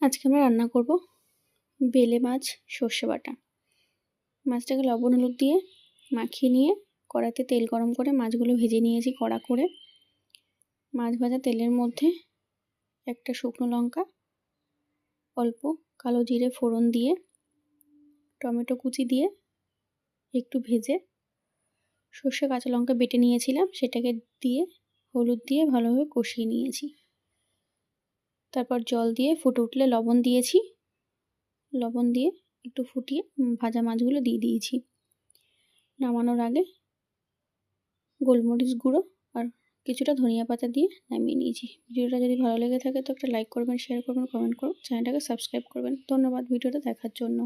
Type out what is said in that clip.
আজকে আমরা রান্না করব বেলে মাছ সর্ষে বাটা। মাছটাকে লবণ হলুদ দিয়ে মাখিয়ে নিয়ে কড়াইতে তেল গরম করে মাছগুলো ভেজে নিয়েছি কড়া করে। মাছ ভাজা তেলের মধ্যে একটা শুকনো লঙ্কা, অল্প কালো জিরে ফোড়ন দিয়ে টমেটো কুচি দিয়ে একটু ভেজে সর্ষে কাঁচা লঙ্কা বেটে নিয়েছিলাম সেটাকে দিয়ে হলুদ দিয়ে ভালোভাবে কষিয়ে নিয়েছি। তারপর জল দিয়ে ফুটে উঠলে লবণ দিয়েছি, লবণ দিয়ে একটু ফুটিয়ে ভাজা মাছগুলো দিয়ে দিয়েছি। নামানোর আগে গোলমরিচ গুঁড়ো আর কিছুটা ধনিয়া পাতা দিয়ে নামিয়ে নিয়েছি। ভিডিওটা যদি ভালো লেগে থাকে তো একটা লাইক করবেন, শেয়ার করবেন, কমেন্ট করবেন, চ্যানেলটাকে সাবস্ক্রাইব করবেন। ধন্যবাদ ভিডিওটা দেখার জন্য।